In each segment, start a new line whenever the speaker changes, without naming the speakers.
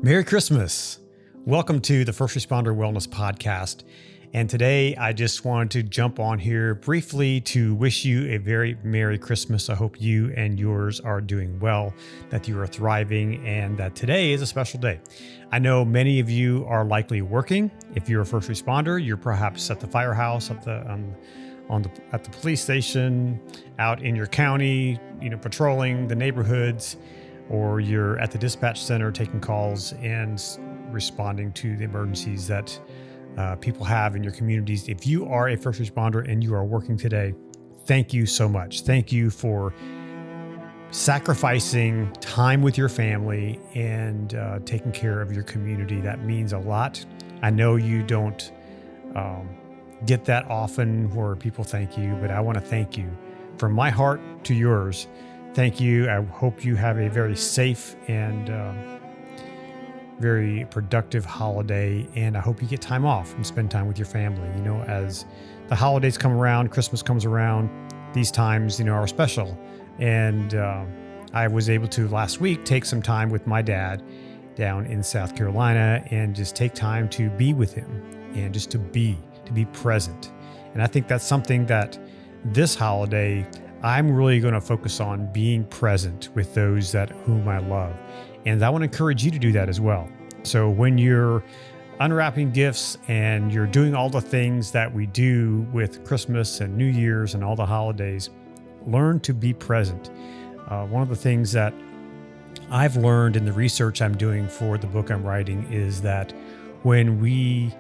Merry Christmas. Welcome to the First Responder Wellness Podcast. And today I just wanted to jump on here briefly to wish you a very Merry Christmas. I hope you and yours are doing well, that you are thriving, and that today is a special day. I know many of you are likely working. If you're a first responder, you're perhaps at the firehouse, at the police station, out in your county, patrolling the neighborhoods, or you're at the dispatch center taking calls and responding to the emergencies that people have in your communities. If you are a first responder and you are working today, thank you so much. Thank you for sacrificing time with your family and taking care of your community. That means a lot. I know you don't get that often where people thank you, but I want to thank you from my heart to yours. Thank you. I hope you have a very safe and very productive holiday, and I hope you get time off and spend time with your family. As the holidays come around, Christmas comes around, these times, are special. And I was able to last week take some time with my dad down in South Carolina and just take time to be with him and just to be present. And I think that's something that this holiday I'm really going to focus on, being present with those whom I love. And I want to encourage you to do that as well. So when you're unwrapping gifts and you're doing all the things that we do with Christmas and New Year's and all the holidays, learn to be present. One of the things that I've learned in the research I'm doing for the book I'm writing is that when we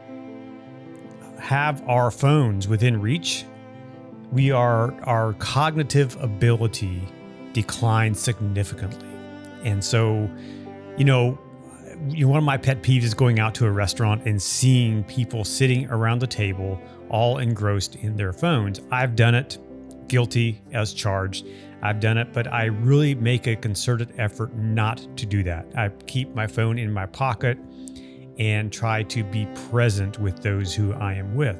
have our phones within reach, our cognitive ability declines significantly. And so, one of my pet peeves is going out to a restaurant and seeing people sitting around the table all engrossed in their phones. I've done it, guilty as charged. I've done it, but I really make a concerted effort not to do that. I keep my phone in my pocket and try to be present with those who I am with.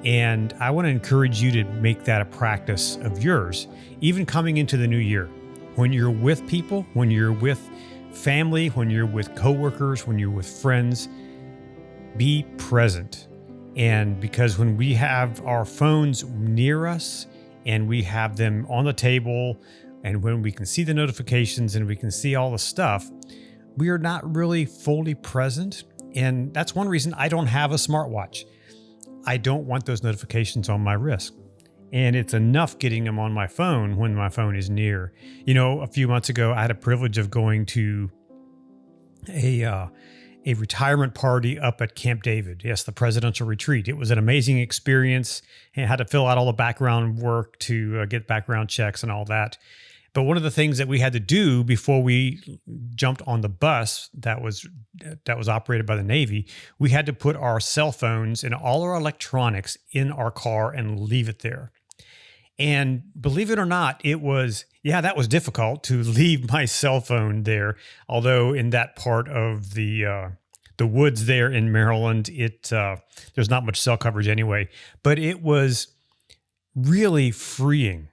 And I want to encourage you to make that a practice of yours, even coming into the new year. When you're with people, when you're with family, when you're with coworkers, when you're with friends, be present. And because when we have our phones near us and we have them on the table, and when we can see the notifications and we can see all the stuff, we are not really fully present. And that's one reason I don't have a smartwatch. I don't want those notifications on my wrist. And it's enough getting them on my phone when my phone is near. A few months ago, I had a privilege of going to a retirement party up at Camp David. Yes, the presidential retreat. It was an amazing experience. I had to fill out all the background work to get background checks and all that. But one of the things that we had to do before we jumped on the bus that was operated by the Navy, we had to put our cell phones and all our electronics in our car and leave it there. And believe it or not, that was difficult to leave my cell phone there. Although in that part of the woods there in Maryland, there's not much cell coverage anyway. But it was really freeing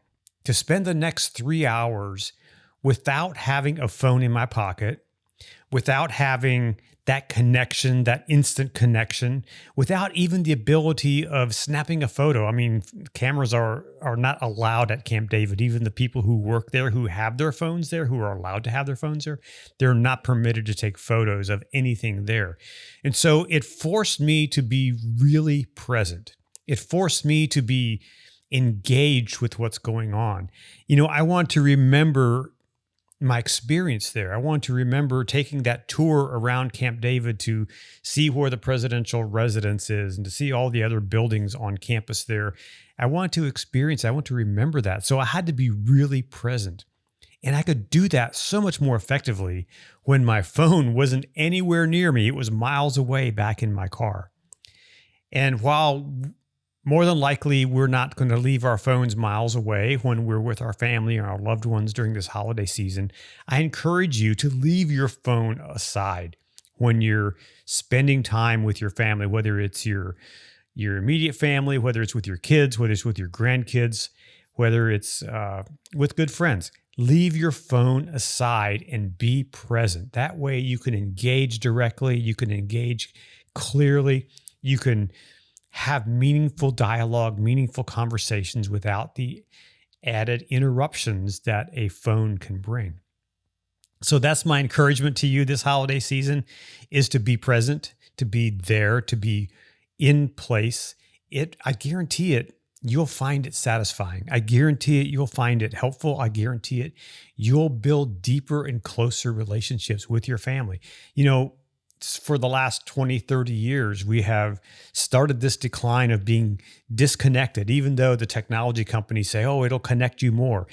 to spend the next 3 hours without having a phone in my pocket, without having that connection, that instant connection, without even the ability of snapping a photo. I mean, cameras are not allowed at Camp David. Even the people who work there, who have their phones there, who are allowed to have their phones there, they're not permitted to take photos of anything there. And so it forced me to be really present. It forced me to be engaged with what's going on. I want to remember my experience there. I want to remember taking that tour around Camp David to see where the presidential residence is and to see all the other buildings on campus there. I want to remember that. So I had to be really present. And I could do that so much more effectively when my phone wasn't anywhere near me. It was miles away back in my car. And while more than likely, we're not going to leave our phones miles away when we're with our family or our loved ones during this holiday season, I encourage you to leave your phone aside when you're spending time with your family, whether it's your immediate family, whether it's with your kids, whether it's with your grandkids, whether it's with good friends. leave your phone aside and be present. That way you can engage directly, you can engage clearly, you can have meaningful dialogue, meaningful conversations without the added interruptions that a phone can bring. So that's my encouragement to you this holiday season, is to be present, to be there, to be in place. I guarantee it, you'll find it satisfying. I guarantee it, you'll find it helpful. I guarantee it, you'll build deeper and closer relationships with your family. For the last 20, 30 years, we have started this decline of being disconnected, even though the technology companies say, oh, it'll connect you more.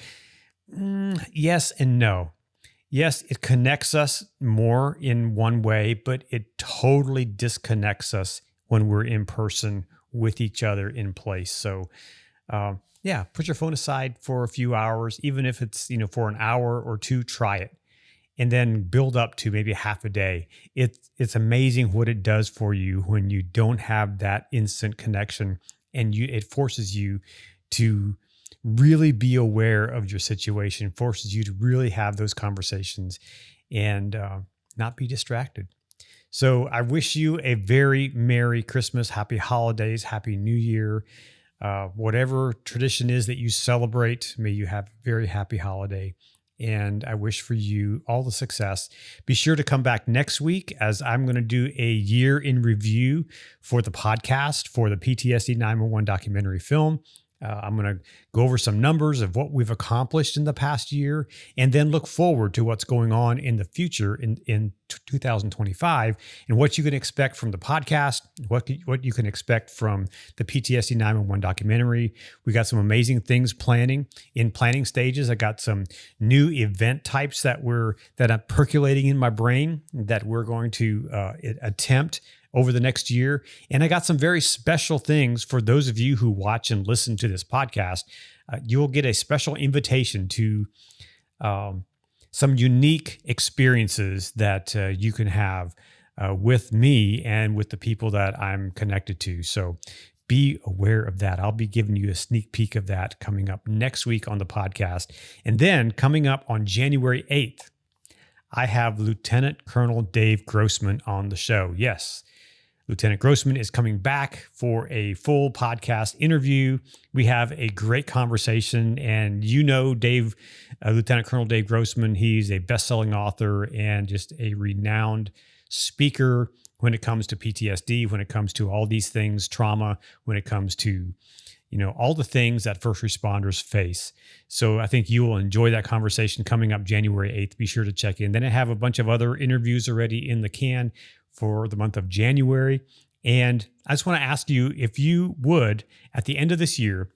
Yes and no. Yes, it connects us more in one way, but it totally disconnects us when we're in person with each other in place. So, put your phone aside for a few hours, even if it's, for an hour or two, try it. And then build up to maybe half a day. It's amazing what it does for you when you don't have that instant connection, and it forces you to really be aware of your situation, forces you to really have those conversations and not be distracted. So I wish you a very Merry Christmas, Happy Holidays, Happy New Year. Whatever tradition is that you celebrate, may you have a very happy holiday. And I wish for you all the success. Be sure to come back next week, as I'm going to do a year in review for the podcast for the PTSD 911 documentary film. I'm going to go over some numbers of what we've accomplished in the past year, and then look forward to what's going on in the future in 2025, and what you can expect from the podcast, what you can expect from the PTSD 911 documentary. We got some amazing things planning stages. I got some new event types that I'm percolating in my brain that we're going to attempt over the next year. And I got some very special things for those of you who watch and listen to this podcast. You'll get a special invitation to some unique experiences that you can have with me and with the people that I'm connected to. So be aware of that. I'll be giving you a sneak peek of that coming up next week on the podcast. And then coming up on January 8th, I have Lieutenant Colonel Dave Grossman on the show. Yes, Lieutenant Grossman is coming back for a full podcast interview. We have a great conversation, and Dave, Lieutenant Colonel Dave Grossman, he's a best-selling author and just a renowned speaker when it comes to PTSD, when it comes to all these things, trauma, when it comes to, all the things that first responders face. So I think you will enjoy that conversation coming up January 8th. Be sure to check in. Then I have a bunch of other interviews already in the can for the month of January. And I just want to ask you, if you would, at the end of this year,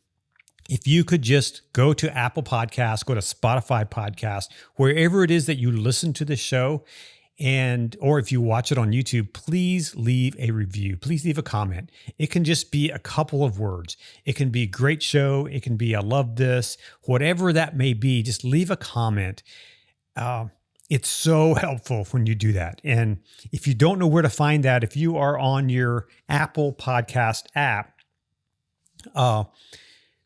if you could just go to Apple Podcasts, go to Spotify Podcasts, wherever it is that you listen to the show, or if you watch it on YouTube, please leave a review. Please leave a comment. It can just be a couple of words. It can be great show. It can be I love this, whatever that may be. Just leave a comment. It's so helpful when you do that. And if you don't know where to find that, if you are on your Apple Podcast app,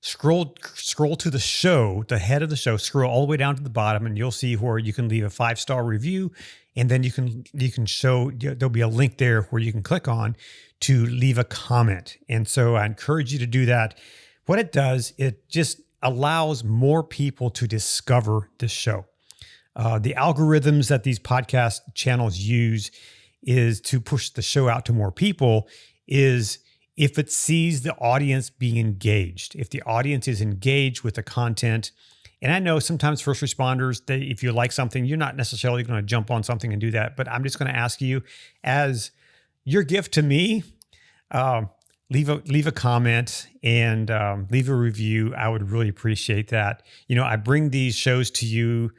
scroll to the show, the head of the show, scroll all the way down to the bottom, and you'll see where you can leave a 5-star review. And then there'll be a link there where you can click on to leave a comment. And so I encourage you to do that. What it does, it just allows more people to discover this show. The algorithms that these podcast channels use is to push the show out to more people, is if it sees the audience being engaged, if the audience is engaged with the content. And I know sometimes first responders, if you like something, you're not necessarily going to jump on something and do that. But I'm just going to ask you, as your gift to me, leave a comment and leave a review. I would really appreciate that. I bring these shows to you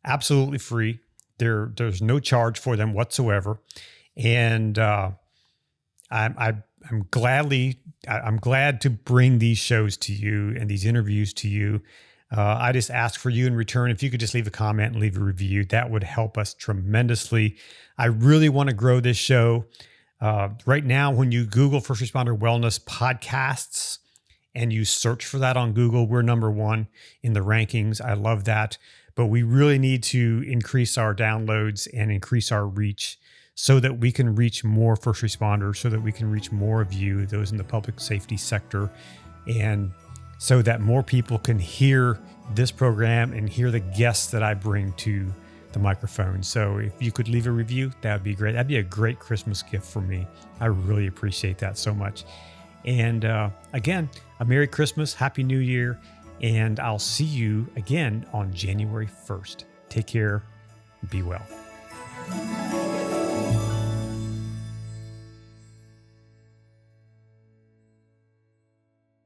absolutely free. There's no charge for them whatsoever. And I'm glad to bring these shows to you and these interviews to you. I just ask for you in return, if you could just leave a comment and leave a review, that would help us tremendously. I really want to grow this show. Right now, when you Google First Responder Wellness podcasts and you search for that on Google, we're number one in the rankings. I love that. but we really need to increase our downloads and increase our reach so that we can reach more first responders, so that we can reach more of you, those in the public safety sector, and so that more people can hear this program and hear the guests that I bring to the microphone. So if you could leave a review, that would be great. That'd be a great Christmas gift for me. I really appreciate that so much. And again, a Merry Christmas, Happy New Year, and I'll see you again on January 1st. Take care. Be well.